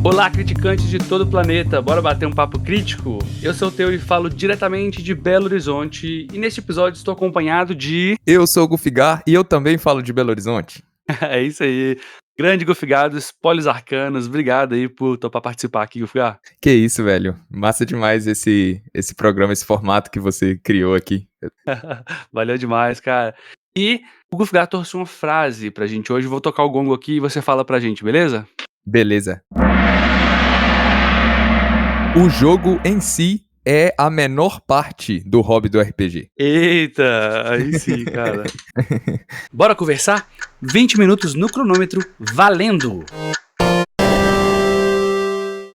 Olá, criticantes de todo o planeta, bora bater um papo crítico? Eu sou o Teu e falo diretamente de Belo Horizonte, e neste episódio estou acompanhado de... Eu sou o Gufigar e eu também falo de Belo Horizonte. É isso aí, grande Gufigar, spoilers arcanos, obrigado aí por topar participar aqui, Gufigar. Que isso, velho. Massa demais esse programa, esse formato que você criou aqui. Valeu demais, cara. E o Gufigar trouxe uma frase pra gente hoje, vou tocar o gongo aqui e você fala pra gente, beleza? Beleza. O jogo em si é a menor parte do hobby do RPG. Eita, aí sim, cara. Bora conversar? 20 minutos no cronômetro, valendo!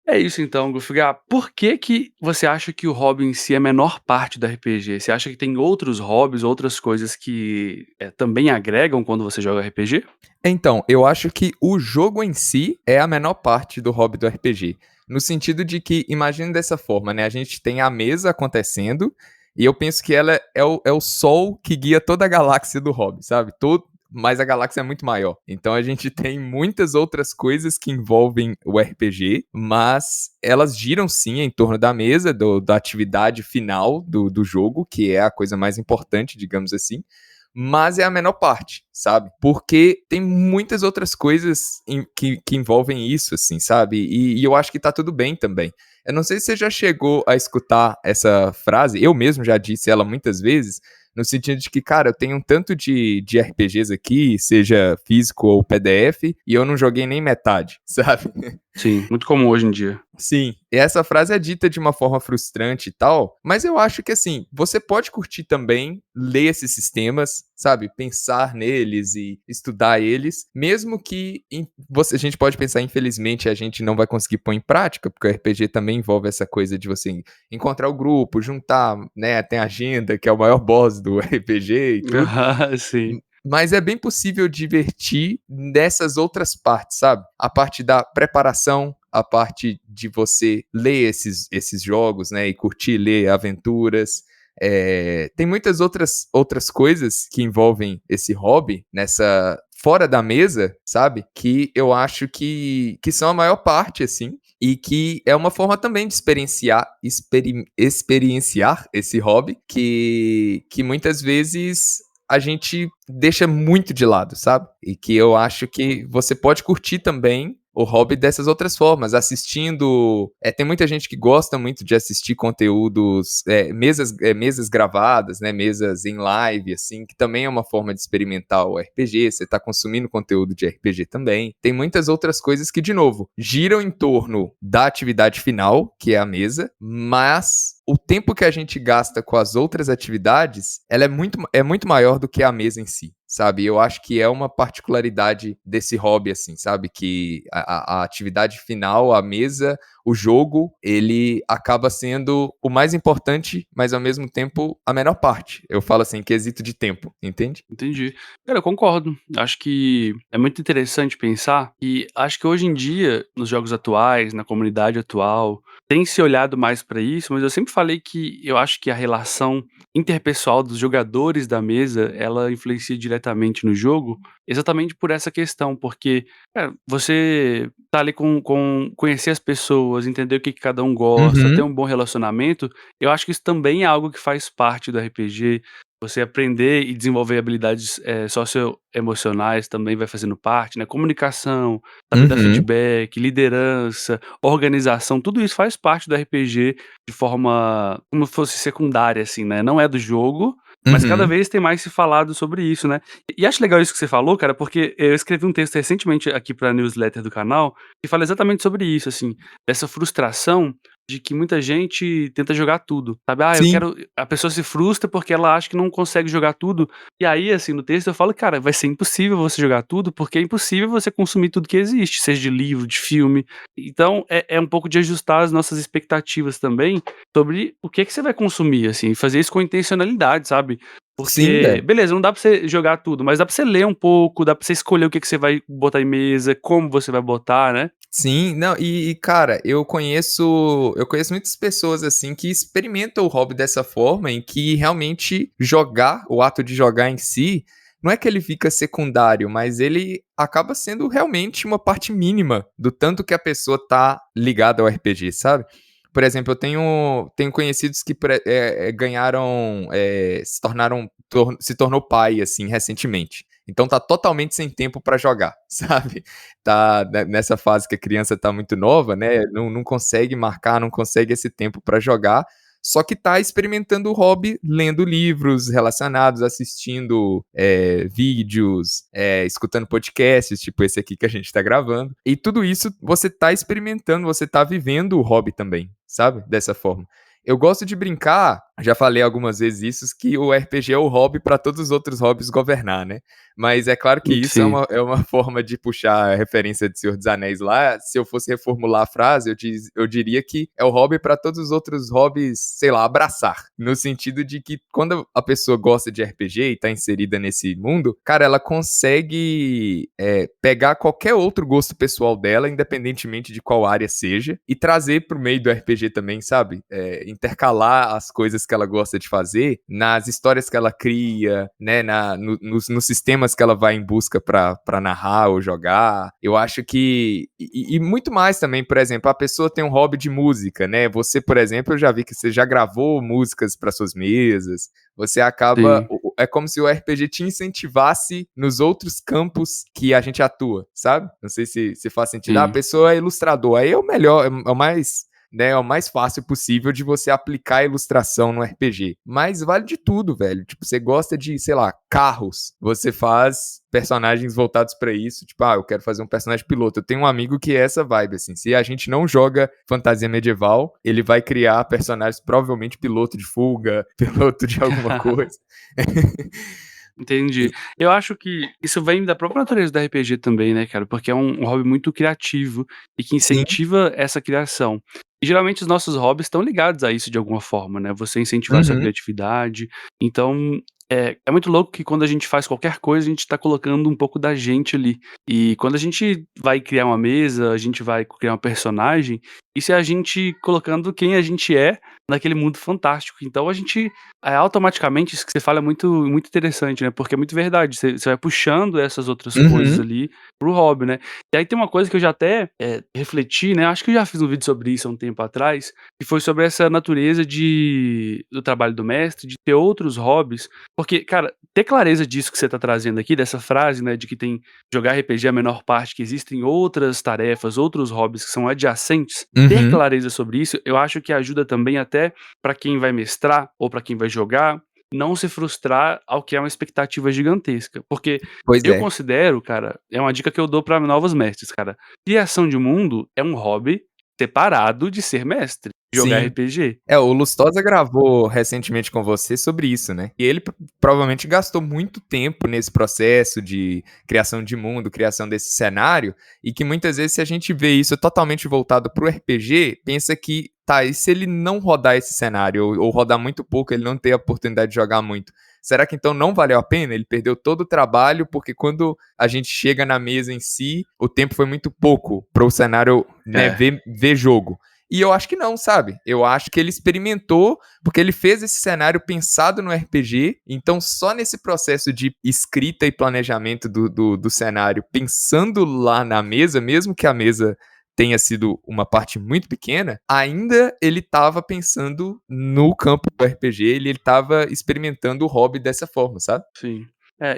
É isso então, Gufigar. Por que você acha que o hobby em si é a menor parte do RPG? Você acha que tem outros hobbies, outras coisas que também agregam quando você joga RPG? Então, eu acho que o jogo em si é a menor parte do hobby do RPG. No sentido de que, imagine dessa forma, né? A gente tem a mesa acontecendo e eu penso que ela é o sol que guia toda a galáxia do hobby, sabe? Mas a galáxia é muito maior. Então a gente tem muitas outras coisas que envolvem o RPG, mas elas giram sim em torno da mesa, da atividade final do jogo, que é a coisa mais importante, digamos assim. Mas é a menor parte, sabe? Porque tem muitas outras coisas que envolvem isso, assim, sabe? E eu acho que tá tudo bem também. Eu não sei se você já chegou a escutar essa frase, eu mesmo já disse ela muitas vezes, no sentido de que, cara, eu tenho um tanto de RPGs aqui, seja físico ou PDF, e eu não joguei nem metade, sabe? Sim, muito comum hoje em dia. Sim, e essa frase é dita de uma forma frustrante e tal, mas eu acho que assim, você pode curtir também, ler esses sistemas, sabe, pensar neles e estudar eles, mesmo que a gente pode pensar, infelizmente, a gente não vai conseguir pôr em prática, porque o RPG também envolve essa coisa de você encontrar o grupo, juntar, né, tem a agenda, que é o maior boss do RPG e tudo. Sim. Mas é bem possível divertir nessas outras partes, sabe? A parte da preparação, a parte de você ler esses jogos, né? E curtir ler aventuras. Tem muitas outras coisas que envolvem esse hobby fora da mesa, sabe? Que eu acho que são a maior parte, assim. E que é uma forma também de experienciar esse hobby que muitas vezes a gente deixa muito de lado, sabe? E que eu acho que você pode curtir também o hobby dessas outras formas, assistindo... tem muita gente que gosta muito de assistir conteúdos, mesas gravadas, né, mesas em live, assim, que também é uma forma de experimentar o RPG, você tá consumindo conteúdo de RPG também. Tem muitas outras coisas que, de novo, giram em torno da atividade final, que é a mesa, mas o tempo que a gente gasta com as outras atividades, ela é muito maior do que a mesa em si, sabe? Eu acho que é uma particularidade desse hobby, assim, sabe? Que a atividade final, a mesa, o jogo, ele acaba sendo o mais importante, mas ao mesmo tempo a menor parte. Eu falo assim, quesito de tempo, entende? Entendi. Cara, eu concordo. Acho que é muito interessante pensar e acho que hoje em dia, nos jogos atuais, na comunidade atual, tem se olhado mais pra isso, mas eu sempre falei que eu acho que a relação interpessoal dos jogadores da mesa, ela influencia diretamente no jogo, exatamente por essa questão, porque, cara, você tá ali com conhecer as pessoas, entender o que cada um gosta, ter Uhum, um bom relacionamento, eu acho que isso também é algo que faz parte do RPG. Você aprender e desenvolver habilidades, socioemocionais também vai fazendo parte, né, comunicação, saber dar uhum, feedback, liderança, organização, tudo isso faz parte do RPG de forma como se fosse secundária, assim, né, não é do jogo, mas cada uhum. vez tem mais se falado sobre isso, né. E acho legal isso que você falou, cara, porque eu escrevi um texto recentemente aqui pra newsletter do canal, que fala exatamente sobre isso, assim, dessa frustração de que muita gente tenta jogar tudo, sabe. "Ah, eu Sim, quero", a pessoa se frustra porque ela acha que não consegue jogar tudo, e aí, assim, no texto eu falo: "Cara, vai ser impossível você jogar tudo, porque é impossível você consumir tudo que existe, seja de livro, de filme". Então é um pouco de ajustar as nossas expectativas também sobre o que você vai consumir, assim, fazer isso com intencionalidade, sabe. sim, Porque, velho. beleza, não dá pra você jogar tudo, mas dá pra você ler um pouco, dá pra você escolher o que você vai botar em mesa, como você vai botar, né. Sim, não, cara, eu conheço muitas pessoas, assim, que experimentam o hobby dessa forma, em que realmente o ato de jogar em si, não é que ele fica secundário, mas ele acaba sendo realmente uma parte mínima do tanto que a pessoa tá ligada ao RPG, sabe? Por exemplo, eu tenho conhecidos que ganharam, se tornou pai, assim, recentemente. Então tá totalmente sem tempo pra jogar, sabe? Tá nessa fase que a criança tá muito nova, né? Não consegue marcar, não consegue esse tempo pra jogar. Só que tá experimentando o hobby lendo livros relacionados, assistindo vídeos, escutando podcasts, tipo esse aqui que a gente tá gravando. E tudo isso você tá experimentando, você tá vivendo o hobby também, sabe? Dessa forma. Eu gosto de brincar, já falei algumas vezes isso, que o RPG é o hobby para todos os outros hobbies governar, né? Mas é claro que isso Sim, é uma forma de puxar a referência de Senhor dos Anéis lá. Se eu fosse reformular a frase, eu diria que é o hobby para todos os outros hobbies, sei lá, abraçar. No sentido de que quando a pessoa gosta de RPG e tá inserida nesse mundo, cara, ela consegue pegar qualquer outro gosto pessoal dela, independentemente de qual área seja, e trazer pro meio do RPG também, sabe? Intercalar as coisas que ela gosta de fazer nas histórias que ela cria, né, nos sistemas que ela vai em busca pra narrar ou jogar. Eu acho que... E muito mais também, por exemplo, a pessoa tem um hobby de música, né? Você, por exemplo, eu já vi que você já gravou músicas para suas mesas. Você acaba... sim, É como se o RPG te incentivasse nos outros campos que a gente atua, sabe? Não sei se faz sentido. Ah, a sim. pessoa é ilustrador, aí é o melhor, é o mais, né, é o mais fácil possível de você aplicar a ilustração no RPG. Mas vale de tudo, velho. Tipo, você gosta de, sei lá, carros. Você faz personagens voltados pra isso. Tipo, eu quero fazer um personagem piloto. Eu tenho um amigo que é essa vibe, assim. Se a gente não joga fantasia medieval, ele vai criar personagens provavelmente piloto de fuga, piloto de alguma coisa. Entendi. Eu acho que isso vem da própria natureza do RPG também, né, cara, porque é um hobby muito criativo e que Sim. incentiva essa criação. E geralmente os nossos hobbies estão ligados a isso de alguma forma, né, você incentivar a sua Uhum. criatividade. Então, é muito louco que quando a gente faz qualquer coisa, a gente tá colocando um pouco da gente ali. E quando a gente vai criar uma mesa, a gente vai criar um personagem, isso é a gente colocando quem a gente é naquele mundo fantástico. Então a gente automaticamente, isso que você fala é muito interessante, né, porque é muito verdade, você vai puxando essas outras coisas Uhum. ali para o hobby, né. E aí tem uma coisa que eu já até, refleti, né, acho que eu já fiz um vídeo sobre isso há um tempo atrás, que foi sobre essa natureza do trabalho do mestre, de ter outros hobbies, porque, cara, ter clareza disso que você tá trazendo aqui, dessa frase, né, de que tem jogar RPG é a menor parte, que existem outras tarefas, outros hobbies que são adjacentes, ter Uhum. clareza sobre isso, eu acho que ajuda também até para quem vai mestrar ou para quem vai jogar, não se frustrar ao que é uma expectativa gigantesca. Porque Pois eu é. considero, cara, é uma dica que eu dou para novos mestres, cara. Criação de mundo é um hobby separado de ser mestre, jogar Sim. RPG. O Lustosa gravou recentemente com você sobre isso, né? E ele provavelmente gastou muito tempo nesse processo de criação de mundo, criação desse cenário, e que muitas vezes, se a gente vê isso totalmente voltado pro RPG, pensa que, tá, e se ele não rodar esse cenário, ou rodar muito pouco, ele não ter a oportunidade de jogar muito? Será que então não valeu a pena? Ele perdeu todo o trabalho, porque quando a gente chega na mesa em si, o tempo foi muito pouco para o cenário, né, É, ver jogo. E eu acho que não, sabe? Eu acho que ele experimentou, porque ele fez esse cenário pensado no RPG, então só nesse processo de escrita e planejamento do cenário, pensando lá na mesa, mesmo que a mesa tenha sido uma parte muito pequena, ainda ele estava pensando no campo do RPG, ele estava experimentando o hobby dessa forma, sabe? sim.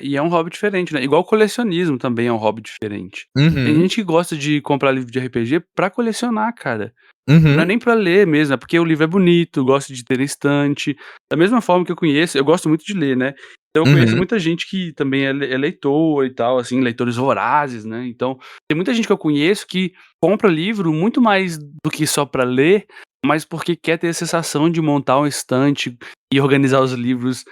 E é um hobby diferente, né, igual o colecionismo também é um hobby diferente. Tem Uhum, gente que gosta de comprar livro de RPG pra colecionar, cara. Não é uhum, nem pra ler mesmo, é porque o livro é bonito, gosto de ter na estante. Da mesma forma que eu gosto muito de ler, né. Então eu conheço uhum. muita gente que também é leitor e tal, assim, leitores vorazes, né. Então, tem muita gente que eu conheço que compra livro muito mais do que só pra ler, mas porque quer ter a sensação de montar uma estante e organizar os livros,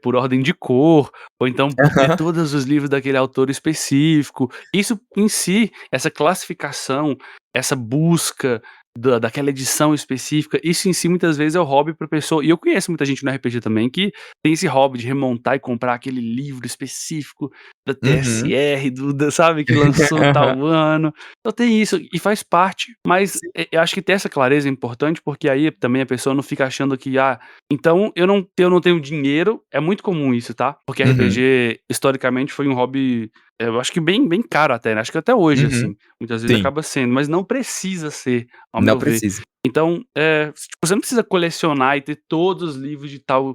por ordem de cor, ou então por ter Aham. todos os livros daquele autor específico. Isso em si, essa classificação, essa busca daquela edição específica. Isso em si muitas vezes é o hobby pra pessoa, e eu conheço muita gente no RPG também que tem esse hobby de remontar e comprar aquele livro específico da Uhum. TSR, sabe, que lançou Aham. tal ano. Então tem isso, e faz parte, mas, Sim. eu acho que ter essa clareza é importante, porque aí também a pessoa não fica achando que: "Ah, então eu não tenho dinheiro", é muito comum isso, tá, porque Uhum. RPG historicamente foi um hobby, eu acho que bem caro até, né, acho que até hoje, Uhum. assim, muitas vezes Sim, acaba sendo, mas não precisa ser, ao não meu ver. precisa. Então, tipo, você não precisa colecionar e ter todos os livros de tal,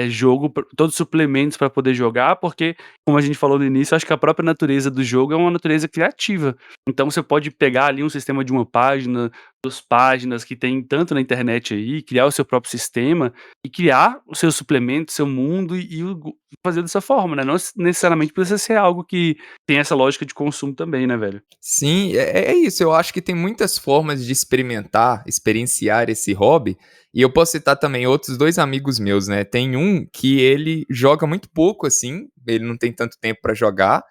jogo, todos os suplementos para poder jogar, porque, como a gente falou no início, acho que a própria natureza do jogo é uma natureza criativa. Então você pode pegar ali um sistema de uma página, 2 páginas que tem tanto na internet aí, criar o seu próprio sistema e criar o seu suplemento, seu mundo fazer dessa forma, né, não necessariamente precisa ser algo que tem essa lógica de consumo também, né, velho. Sim, é isso, eu acho que tem muitas formas de experimentar, experienciar esse hobby, e eu posso citar também outros 2 amigos meus, né, tem um que ele joga muito pouco, assim, ele não tem tanto tempo pra jogar,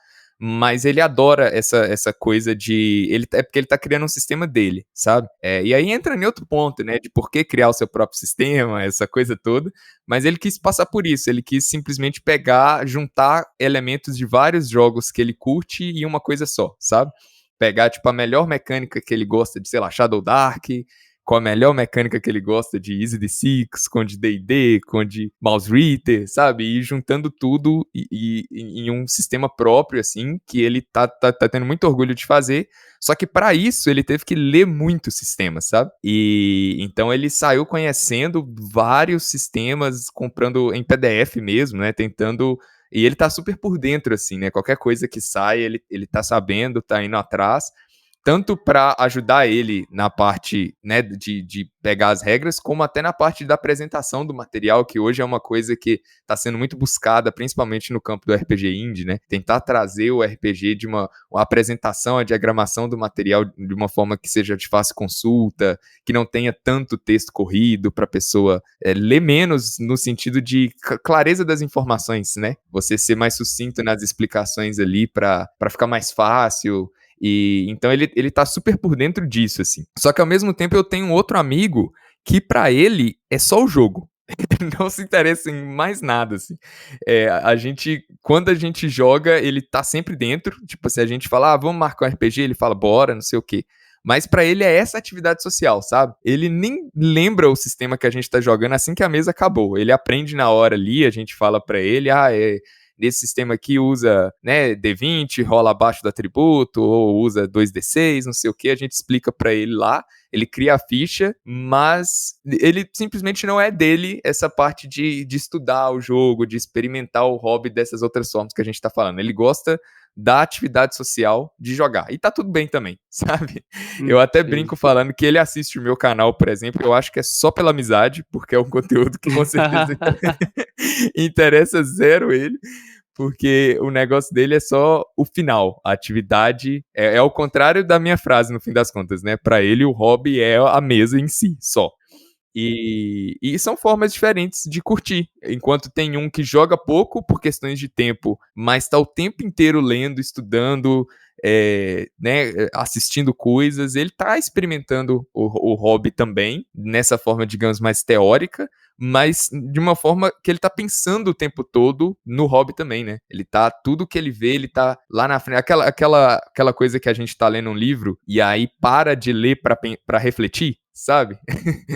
mas ele adora essa coisa de é porque ele tá criando um sistema dele, sabe. E aí entra em outro ponto, né, de por que criar o seu próprio sistema, essa coisa toda, mas ele quis passar por isso, ele quis simplesmente pegar, juntar elementos de vários jogos que ele curte em uma coisa só, sabe. Pegar, tipo, a melhor mecânica que ele gosta de, sei lá, Shadow Dark, com a melhor mecânica que ele gosta de Easy the Six, com de D&D, com de Mouse Ritter, sabe? E juntando tudo em um sistema próprio, assim, que ele tá tendo muito orgulho de fazer. Só que para isso ele teve que ler muito sistema, sabe? E então ele saiu conhecendo vários sistemas, comprando em PDF mesmo, né? Tentando e ele tá super por dentro, assim, né? Qualquer coisa que sai, ele tá sabendo, tá indo atrás, tanto para ajudar ele na parte, né, de pegar as regras, como até na parte da apresentação do material, que hoje é uma coisa que está sendo muito buscada, principalmente no campo do RPG Indie, né? Tentar trazer o RPG de uma apresentação, a diagramação do material de uma forma que seja de fácil consulta, que não tenha tanto texto corrido para a pessoa ler menos no sentido de clareza das informações, né? Você ser mais sucinto nas explicações ali para ficar mais fácil. E então ele tá super por dentro disso, assim. Só que ao mesmo tempo eu tenho um outro amigo que pra ele é só o jogo. Ele não se interessa em mais nada, assim. A gente, quando a gente joga, ele tá sempre dentro. Tipo, se a gente fala, vamos marcar um RPG, ele fala, bora, não sei o quê. Mas pra ele é essa atividade social, sabe? Ele nem lembra o sistema que a gente tá jogando assim que a mesa acabou. Ele aprende na hora ali, a gente fala pra ele, nesse sistema aqui usa, né, D20, rola abaixo do atributo, ou usa 2D6, não sei o que, a gente explica para ele lá, ele cria a ficha, mas ele simplesmente não é dele essa parte de estudar o jogo, de experimentar o hobby dessas outras formas que a gente tá falando. Ele gosta da atividade social de jogar. E tá tudo bem também, sabe? Eu até Sei. brinco falando que ele assiste o meu canal, por exemplo, eu acho que é só pela amizade, porque é um conteúdo que com certeza interessa zero ele, porque o negócio dele é só o final, a atividade é ao contrário da minha frase no fim das contas, né, pra ele o hobby é a mesa em si, só. E são formas diferentes de curtir, enquanto tem um que joga pouco por questões de tempo, mas tá o tempo inteiro lendo, estudando, né, assistindo coisas, ele tá experimentando o hobby também, nessa forma, digamos, mais teórica, mas de uma forma que ele tá pensando o tempo todo no hobby também, né? Ele tá, tudo que ele vê, ele tá lá na frente. Aquela coisa que a gente tá lendo um livro e aí para de ler pra refletir, sabe?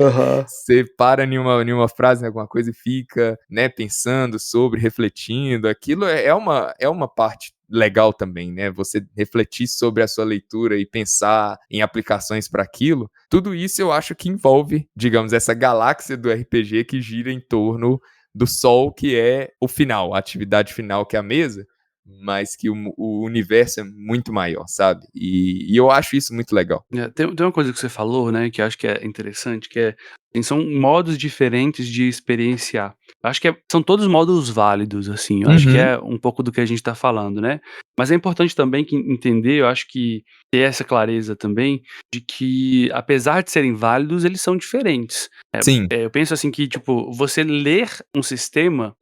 Aham. Você para em uma frase, em alguma coisa e fica, né, pensando sobre, refletindo. Aquilo é uma parte legal também, né? Você refletir sobre a sua leitura e pensar em aplicações para aquilo. Tudo isso eu acho que envolve, digamos, essa galáxia do RPG que gira em torno do sol, que é o final, a atividade final, que é a mesa, mas que o universo é muito maior, sabe? E eu acho isso muito legal. Tem uma coisa que você falou, né, que eu acho que é interessante, que é São modos diferentes de experienciar. Eu acho que são todos modos válidos, assim, eu acho que Uhum. é um pouco do que a gente tá falando, né. Mas é importante também que entender, eu acho que ter essa clareza também, de que apesar de serem válidos, eles são diferentes. Sim, Eu penso assim que, tipo, você ler um sistema,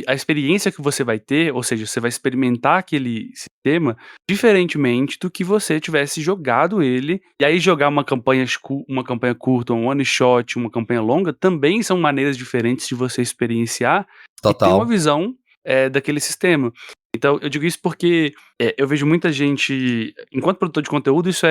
a experiência que você vai ter, ou seja, você vai experimentar aquele sistema diferentemente do que você tivesse jogado ele, e aí jogar uma campanha curta, um one shot, uma campanha longa, também são maneiras diferentes de você experienciar e ter uma total. visão, daquele sistema. Então eu digo isso porque, eu vejo muita gente enquanto produtor de conteúdo isso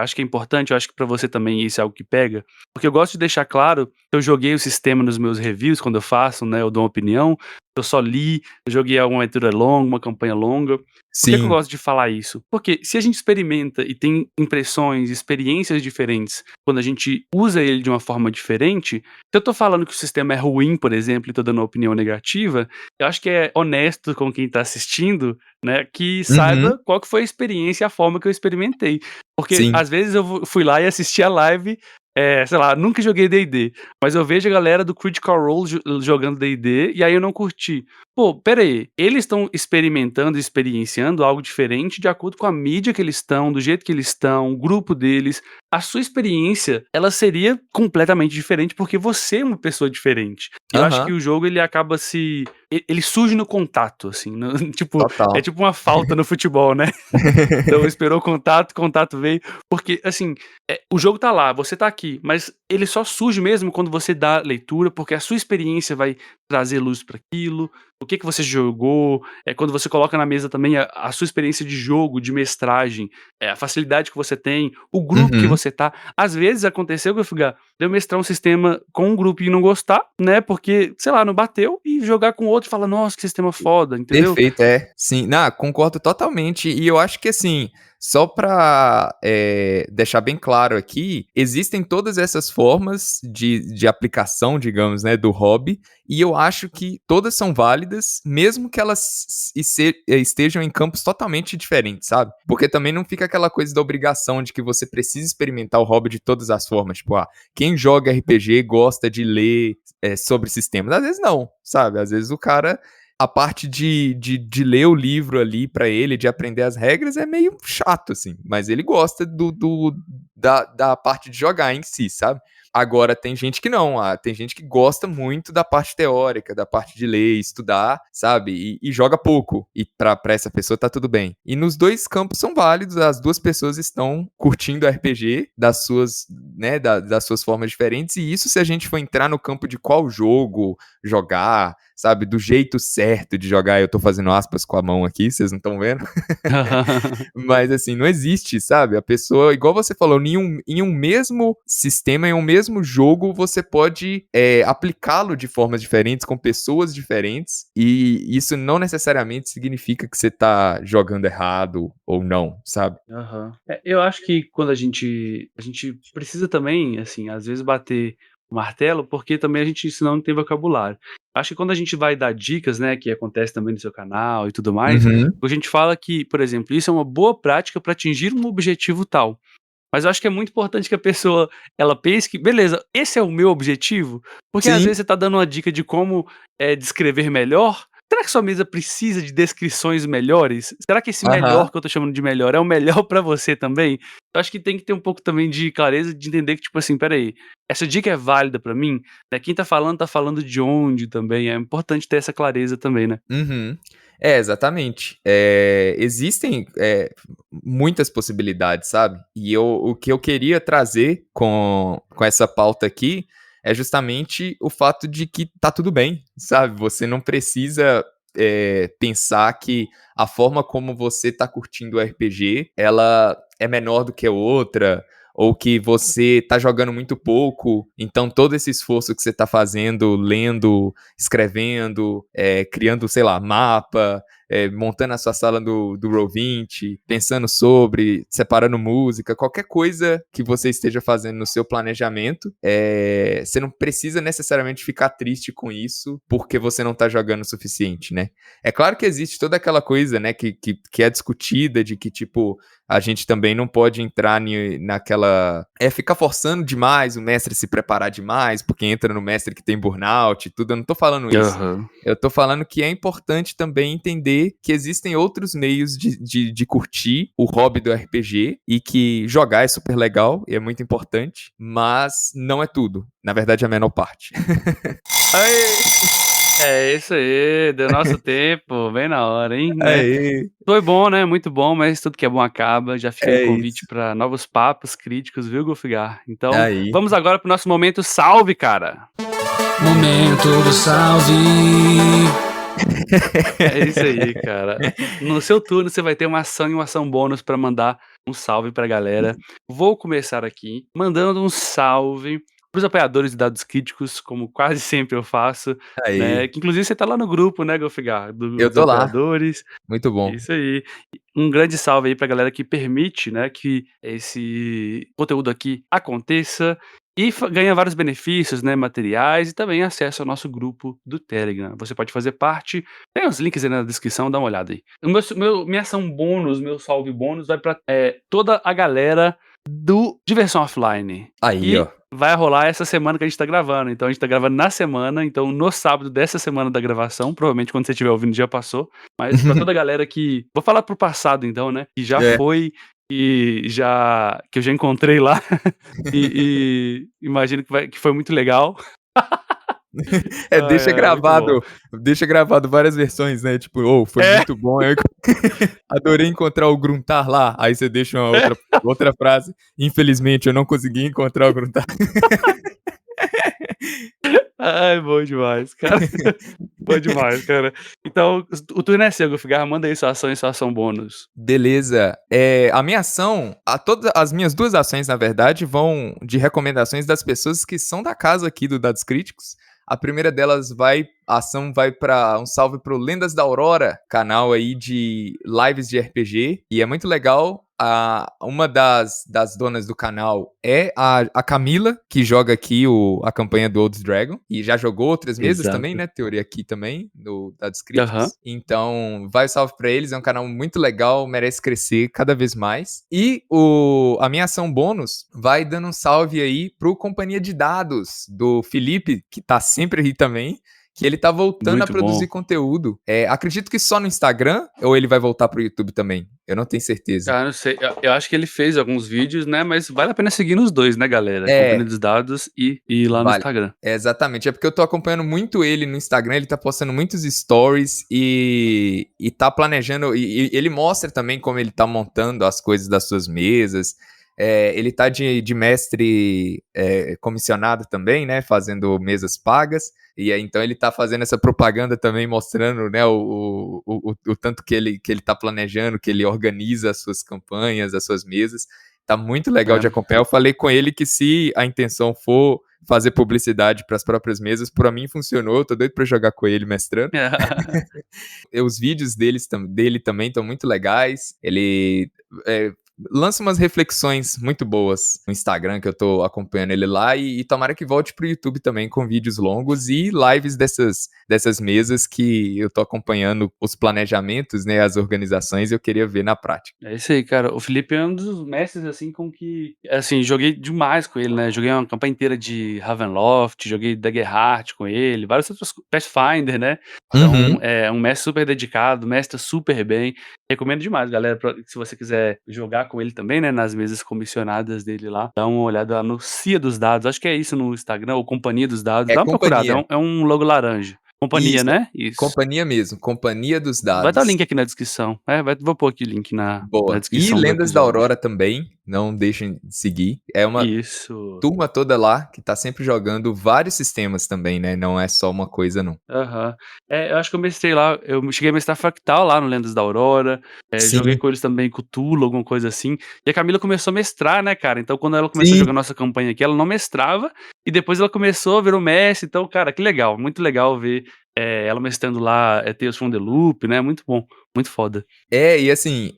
acho que é importante, eu acho que pra você também isso é algo que pega, porque eu gosto de deixar claro que eu joguei o sistema nos meus reviews quando eu faço, né, eu dou uma opinião, eu só li, eu joguei alguma aventura longa, uma campanha longa. Por que que eu Sim. gosto de falar isso? Porque se a gente experimenta e tem impressões, experiências diferentes, quando a gente usa ele de uma forma diferente, se eu tô falando que o sistema é ruim, por exemplo, e tô dando uma opinião negativa, eu acho que é honesto com quem tá assistindo, né, que Uhum. saiba qual que foi a experiência e a forma que eu experimentei. Porque Sim. às vezes fui lá e assisti a live, sei lá, nunca joguei D&D, mas eu vejo a galera do Critical Role jogando D&D e aí eu não curti. Pô, espera aí, eles estão experimentando e experienciando algo diferente de acordo com a mídia que eles estão, do jeito que eles estão, o grupo deles. A sua experiência, ela seria completamente diferente, porque você é uma pessoa diferente. E eu acho que Aham. o jogo ele acaba ele surge no contato, assim, tipo, é Total. tipo uma falta no futebol, né. Então esperou o contato, contato veio, porque assim, o jogo tá lá, você tá aqui, mas ele só surge mesmo quando você dá leitura, porque a sua experiência vai trazer luz para aquilo, o que que você jogou, quando você coloca na mesa também a sua experiência de jogo, de mestragem, a facilidade que você tem, o grupo que Uhum. você tá. Às vezes aconteceu que de eu mestrar um sistema com um grupo e não gostar, né, porque, sei lá, não bateu, e jogar com outro e falar: "Nossa, que sistema foda", entendeu? Perfeito, é. Sim. Não, concordo totalmente. E eu acho que, assim, só pra, deixar bem claro aqui, existem todas essas formas de aplicação, digamos, né, do hobby, e eu acho que todas são válidas, mesmo que elas estejam em campos totalmente diferentes, sabe. Porque também não fica aquela coisa da obrigação de que você precisa experimentar o hobby de todas as formas, tipo, quem joga RPG gosta de ler, sobre sistemas. Às vezes não, sabe. Às vezes o cara a parte de ler o livro ali pra ele, de aprender as regras, é meio chato, assim, mas ele gosta da parte de jogar em si, sabe. Agora tem gente que não, tem gente que gosta muito da parte teórica, da parte de ler, estudar, sabe, e joga pouco, e pra essa pessoa tá tudo bem. E nos 2 campos são válidos, as 2 pessoas estão curtindo RPG das suas, né, das suas formas diferentes, e isso se a gente for entrar no campo de qual jogo jogar, sabe, do jeito certo de jogar, eu tô fazendo aspas com a mão aqui, vocês não estão vendo. Mas assim, não existe, sabe, a pessoa, igual você falou, em um mesmo sistema, em um mesmo jogo, você pode, aplicá-lo de formas diferentes, com pessoas diferentes, e isso não necessariamente significa que você tá jogando errado ou não, sabe. Aham. Eu acho que quando a gente precisa também, assim, às vezes bater o martelo, porque também a gente senão não tem vocabulário. Acho que quando a gente vai dar dicas, né, que acontece também no seu canal e tudo mais, Uhum. a gente fala que, por exemplo, isso é uma boa prática para atingir um objetivo tal. Mas eu acho que é muito importante que a pessoa, ela pense que: "Beleza, esse é o meu objetivo?" Porque às Sim. vezes você tá dando uma dica de como, descrever melhor. Será que sua mesa precisa de descrições melhores? Será que esse melhor Aham. que eu tô chamando de melhor é o melhor pra você também? Eu acho que tem que ter um pouco também de clareza de entender que, tipo assim: "Espera aí, essa dica é válida pra mim?" Né, quem tá falando de onde também, é importante ter essa clareza também, né. Uhum. É, exatamente. Existem, muitas possibilidades, sabe. E o que eu queria trazer com essa pauta aqui, é justamente o fato de que tá tudo bem, sabe. Você não precisa, pensar que a forma como você tá curtindo o RPG, ela é menor do que a outra, ou que você tá jogando muito pouco, então todo esse esforço que você tá fazendo, lendo, escrevendo, criando, sei lá, mapa, montando a sua sala do Roll20, pensando sobre, separando música, qualquer coisa que você esteja fazendo no seu planejamento, você não precisa necessariamente ficar triste com isso porque você não tá jogando o suficiente, né? É claro que existe toda aquela coisa, né, que é discutida de que, tipo, a gente também não pode entrar naquela... ficar forçando demais o mestre se preparar demais, porque entra no mestre que tem burnout e tudo. Eu não tô falando isso. Aham. Eu tô falando que é importante também entender que existem outros meios de curtir o hobby do RPG e que jogar é super legal e é muito importante, mas não é tudo. Na verdade, é a menor parte. É isso aí, deu nosso tempo, bem na hora, hein, né. Aê, Foi bom, né, muito bom, mas tudo que é bom acaba. Já fica aí o é convite isso. para novos papos críticos, viu, Golfigar? Então, Aí. vamos agora para o nosso momento salve, cara. Momento do salve. É isso aí, cara. No seu turno, você vai ter uma ação e uma ação bônus para mandar um salve pra galera. Vou começar aqui mandando um salve para os apoiadores de dados críticos, como quase sempre eu faço, né, Aí. que inclusive você tá lá no grupo, né, Golfigar, Eu dos tô lá. apoiadores. Muito bom. Isso aí. Um grande salve aí pra galera que permite, né, que esse conteúdo aqui aconteça e ganha vários benefícios, né, materiais e também acesso ao nosso grupo do Telegram. Você pode fazer parte, tem os links aí na descrição, dá uma olhada aí. Minha ação bônus, meu salve bônus vai pra toda a galera do Diversão Offline, Aí, ó. que vai rolar essa semana que a gente tá gravando. Então a gente tá gravando na semana, então no sábado dessa semana da gravação, provavelmente quando você estiver ouvindo já passou. Mas pra toda a galera que... Vou falar pro passado então, né? Que já É. foi que eu já encontrei lá e imagino que foi muito legal. Ai, ai, muito bom. Deixa gravado várias versões, né? Tipo, foi É. muito bom. Adorei encontrar o Gruntar lá. Aí você deixa uma outra frase. Infelizmente, eu não consegui encontrar o Gruntar. Ai, bom demais, cara. Bom demais, cara. Então, o turno é seu, Golfigar, manda aí sua ação e sua ação bônus. Beleza. A minha ação, todas as minhas duas ações, na verdade, vão de recomendações das pessoas que são da casa aqui do Dados Críticos. A primeira delas a ação vai para um salve pro Lendas da Aurora, canal aí de lives de RPG, e é muito legal. Uma das donas do canal é a Camila, que joga aqui a campanha do Old Dragon, e já jogou outras mesas também, Exato. né? Teoria aqui também, no Dados Aham. Críticos. Então, vai o salve pra eles, é um canal muito legal, merece crescer cada vez mais. E a minha ação bônus vai dando um salve aí pro Companhia de Dados, do Felipe, que tá sempre aí também, que ele tá voltando a Muito produzir bom. conteúdo. Acredito que só no Instagram, ou ele vai voltar pro YouTube também? Eu não tenho certeza. Ah, não sei. Eu acho que ele fez alguns vídeos, né? Mas vale a pena seguir nos dois, né, galera? Companhia É, dos Dados e lá no vale. Instagram. Exatamente. É porque eu tô acompanhando muito ele no Instagram, ele tá postando muitos stories e tá planejando. E ele mostra também como ele tá montando as coisas das suas mesas. Ele tá de mestre comissionado também, né? Fazendo mesas pagas. E aí, então ele tá fazendo essa propaganda também, mostrando, né, o tanto que ele tá planejando, que ele organiza as suas campanhas, as suas mesas. Tá muito legal de É. acompanhar. Eu falei com ele que se a intenção for fazer publicidade para as próprias mesas, para mim funcionou. Eu tô doido para jogar com ele mestrando. Os vídeos dele também estão muito legais. Ele lança umas reflexões muito boas no Instagram, que eu tô acompanhando ele lá, e tomara que volte pro YouTube também com vídeos longos e lives dessas mesas que eu tô acompanhando os planejamentos, né, as organizações, e eu queria ver na prática. É isso aí, cara. O Felipe é um dos mestres, assim, com que... Assim, joguei demais com ele, né? Joguei uma campanha inteira de Ravenloft, joguei Daggerheart com ele, vários outros... Pathfinder, né? Então, Uhum. é um mestre super dedicado, mestra super bem. Recomendo demais, galera, se você quiser jogar com ele também, né? Nas mesas comissionadas dele lá, dá uma olhada lá no Cia dos Dados. Acho que é isso no Instagram, ou Companhia dos Dados. É Dá uma procurada, companhia. é um logo laranja. Companhia, Isso, né? Isso. companhia mesmo, Companhia dos Vai estar o Dados. link aqui na descrição. Vou pôr aqui o link na Boa. E descrição do Lendas da episódio. Aurora também, não deixem de seguir. É uma Isso. turma toda lá que tá sempre jogando vários sistemas também, né? Não é só uma coisa, não. Aham. Eu acho que eu mestrei lá, eu cheguei a mestrar Fractal lá no Lendas da Aurora, joguei Sim, com eles também Cthulhu, alguma coisa assim. E a Camila começou a mestrar, né, cara? Então quando ela começou a sim. jogar nossa campanha aqui, ela não mestrava, e depois ela começou, virou mestre. Então, cara, que legal, muito legal ver ela mestrando lá, Tales from the Loop, né, muito bom, muito foda. E assim,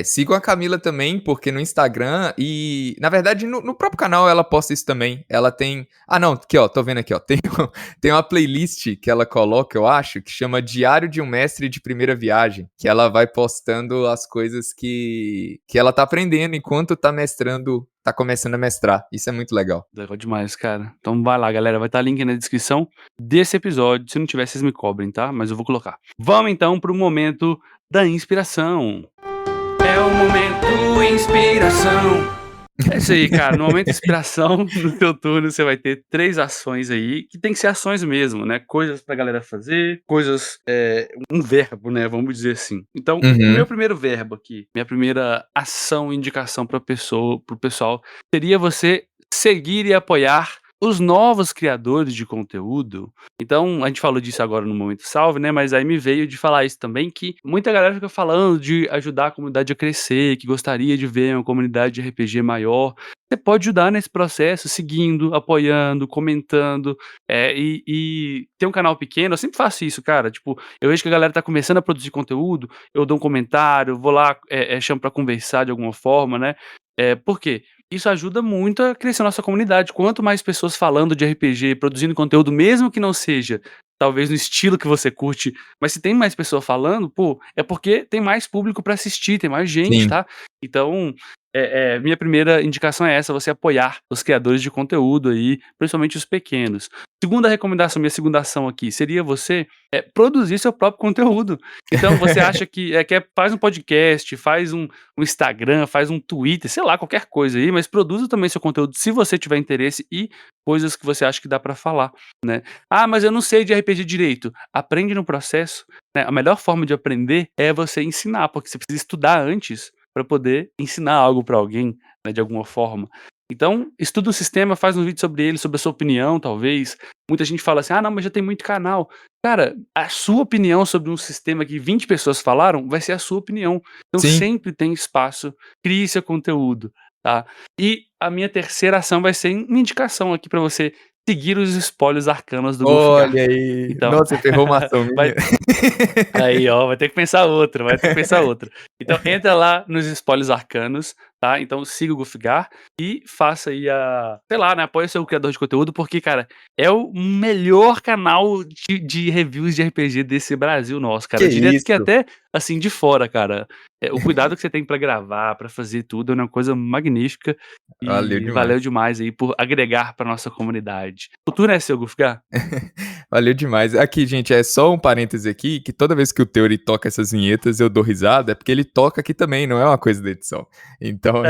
sigam a Camila também, porque no Instagram e, na verdade, no próprio canal ela posta isso também. Ela tem... Ah, não, aqui, ó, tô vendo aqui, ó. Tem uma playlist que ela coloca, eu acho, que chama Diário de um Mestre de Primeira Viagem, que ela vai postando as coisas que ela tá aprendendo enquanto tá mestrando, tá começando a mestrar. Isso é muito legal. Legal demais, cara. Então vai lá, galera, vai estar link na descrição desse episódio. Se não tiver, vocês me cobrem, tá? Mas eu vou colocar. Vamos então pro momento da inspiração. É o momento inspiração. É isso aí, cara. No momento inspiração, no teu turno, você vai ter 3 ações aí, que tem que ser ações mesmo, né? Coisas pra galera fazer, coisas, um verbo, né? Vamos dizer assim. Então, o meu primeiro verbo aqui, minha primeira ação, indicação pro pessoal, seria você seguir e apoiar os novos criadores de conteúdo. Então, a gente falou disso agora no Momento Salve, né? Mas aí me veio de falar isso também, que muita galera fica falando de ajudar a comunidade a crescer, que gostaria de ver uma comunidade de RPG maior. Você pode ajudar nesse processo, seguindo, apoiando, comentando, e ter um canal pequeno. Eu sempre faço isso, cara. Tipo, eu vejo que a galera tá começando a produzir conteúdo, eu dou um comentário, vou lá, chamo pra conversar de alguma forma, né? Por quê? Isso ajuda muito a crescer a nossa comunidade. Quanto mais pessoas falando de RPG, produzindo conteúdo, mesmo que não seja talvez no estilo que você curte, mas se tem mais pessoa falando, pô, é porque tem mais público pra assistir, tem mais gente, Sim. tá? Então, minha primeira indicação é essa, você apoiar os criadores de conteúdo aí, principalmente os pequenos. Segunda recomendação, minha segunda ação aqui, seria você produzir seu próprio conteúdo. Então, você acha que faz um podcast, faz um Instagram, faz um Twitter, sei lá, qualquer coisa aí, mas produza também seu conteúdo se você tiver interesse e coisas que você acha que dá pra falar, né? Ah, mas eu não sei de RPG direito. Aprende no processo, né? A melhor forma de aprender é você ensinar, porque você precisa estudar antes para poder ensinar algo para alguém, né, de alguma forma. Então, estuda o sistema, faz um vídeo sobre ele, sobre a sua opinião, talvez. Muita gente fala assim, ah, não, mas já tem muito canal. Cara, a sua opinião sobre um sistema que 20 pessoas falaram vai ser a sua opinião. Então, Sim. sempre tem espaço, crie seu conteúdo, tá? E a minha terceira ação vai ser uma indicação aqui para você seguir os spoilers arcanos do Golfgar. Olha aí. Então, Nossa, ferrou uma ação minha. aí, ó, vai ter que pensar outra, Então, entra lá nos spoilers arcanos, tá? Então, siga o Golfgar e faça aí sei lá, né? Apoie seu criador de conteúdo, porque, cara, é o melhor canal de reviews de RPG desse Brasil nosso, cara. Que Eu diria isso? que até, assim, de fora, cara. O cuidado que você tem pra gravar, pra fazer tudo, é uma coisa magnífica. Valeu E demais. valeu demais aí por agregar pra nossa comunidade. O turno é seu, Golfgar. Valeu demais. Aqui, gente, é só um parêntese aqui, que toda vez que o Theory toca essas vinhetas, eu dou risada, é porque ele toca aqui também, não é uma coisa da edição. Então,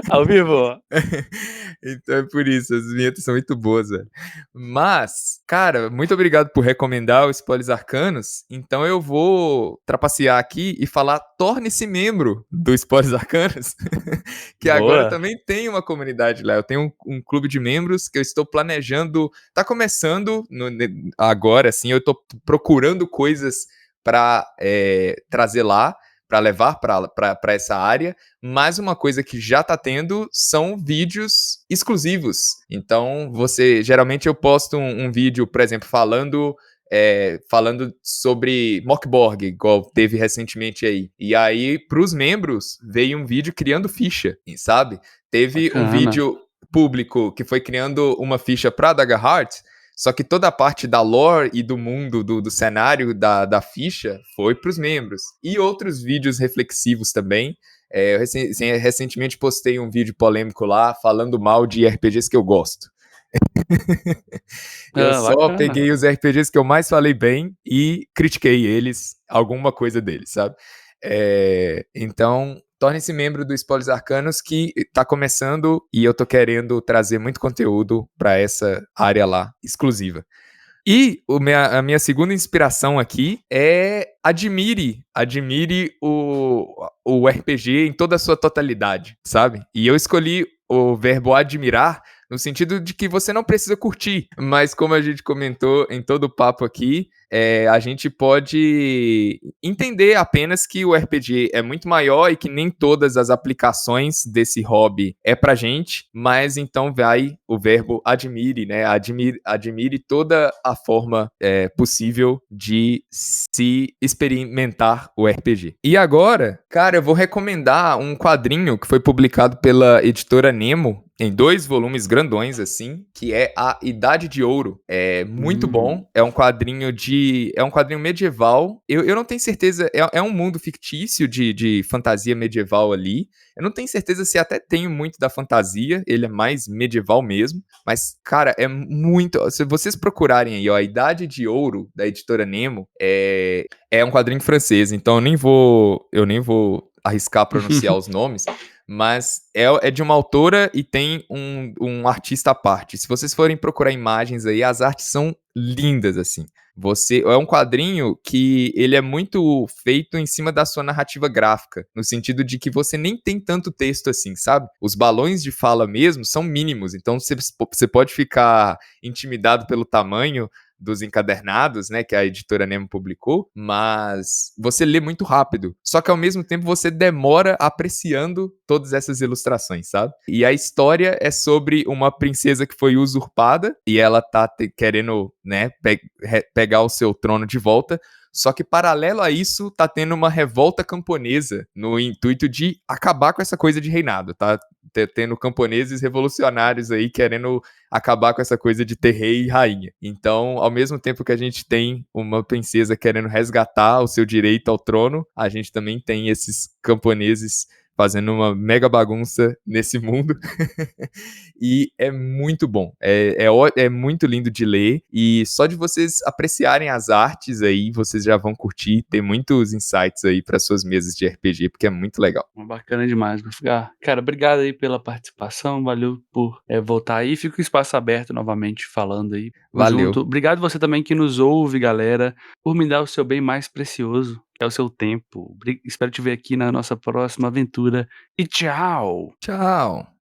Ao vivo. Então é por isso, as vinhetas são muito boas, velho. Mas, cara, muito obrigado por recomendar os Spoilers Arcanos. Então eu vou trapacear aqui e falar, torne-se membro do Spoilers Arcanos, que Boa. agora também tem uma comunidade lá. Eu tenho um clube de membros que eu estou planejando, tá começando agora, assim, eu tô procurando coisas para trazer lá, para levar para essa área, mas uma coisa que já tá tendo são vídeos exclusivos. Então, geralmente eu posto um vídeo, por exemplo, falando sobre Mockborg, igual teve recentemente aí. E aí, pros membros, veio um vídeo criando ficha, sabe? Teve Bacana. um vídeo público que foi criando uma ficha pra Daggerheart, só que toda a parte da lore e do mundo, do cenário da ficha foi pros membros. E outros vídeos reflexivos também. Eu recentemente postei um vídeo polêmico lá, falando mal de RPGs que eu gosto. Eu só Bacana. peguei os RPGs que eu mais falei bem e critiquei eles, alguma coisa deles, sabe? Então, torne-se membro do Spoilers Arcanos, que tá começando e eu tô querendo trazer muito conteúdo pra essa área lá, exclusiva. E a minha segunda inspiração aqui é admire o RPG em toda a sua totalidade, sabe? E eu escolhi o verbo admirar no sentido de que você não precisa curtir, mas como a gente comentou em todo o papo aqui, a gente pode entender apenas que o RPG é muito maior e que nem todas as aplicações desse hobby é pra gente, mas então vai o verbo admire, né? Admire toda a forma possível de se experimentar o RPG. E agora, cara, eu vou recomendar um quadrinho que foi publicado pela editora Nemo, em 2 volumes grandões, assim, que é A Idade de Ouro. É muito bom. É um quadrinho medieval. Eu não tenho certeza. É um mundo fictício de fantasia medieval ali. Eu não tenho certeza se até tem muito da fantasia. Ele é mais medieval mesmo. Mas, cara, é muito. Se vocês procurarem aí, ó, A Idade de Ouro, da editora Nemo, é um quadrinho francês. Então eu nem vou arriscar pronunciar os nomes. Mas é de uma autora e tem um artista à parte. Se vocês forem procurar imagens aí, as artes são lindas, assim. É um quadrinho que ele é muito feito em cima da sua narrativa gráfica, no sentido de que você nem tem tanto texto assim, sabe? Os balões de fala mesmo são mínimos, então você pode ficar intimidado pelo tamanho dos encadernados, né, que a editora Nemo publicou, mas você lê muito rápido. Só que ao mesmo tempo você demora apreciando todas essas ilustrações, sabe? E a história é sobre uma princesa que foi usurpada e ela tá querendo, né, pegar o seu trono de volta. Só que, paralelo a isso, tá tendo uma revolta camponesa no intuito de acabar com essa coisa de reinado, tá? Tendo camponeses revolucionários aí querendo acabar com essa coisa de ter rei e rainha. Então, ao mesmo tempo que a gente tem uma princesa querendo resgatar o seu direito ao trono, a gente também tem esses camponeses fazendo uma mega bagunça nesse mundo. E é muito bom. É muito lindo de ler. E só de vocês apreciarem as artes aí, vocês já vão curtir. Tem muitos insights aí para suas mesas de RPG, porque é muito legal. Bacana demais, Gafgar. Cara, obrigado aí pela participação. Valeu por voltar aí. Fica o espaço aberto novamente falando aí. Valeu. Junto. Obrigado você também que nos ouve, galera, por me dar o seu bem mais precioso, que é o seu tempo. Espero te ver aqui na nossa próxima aventura. E tchau! Tchau!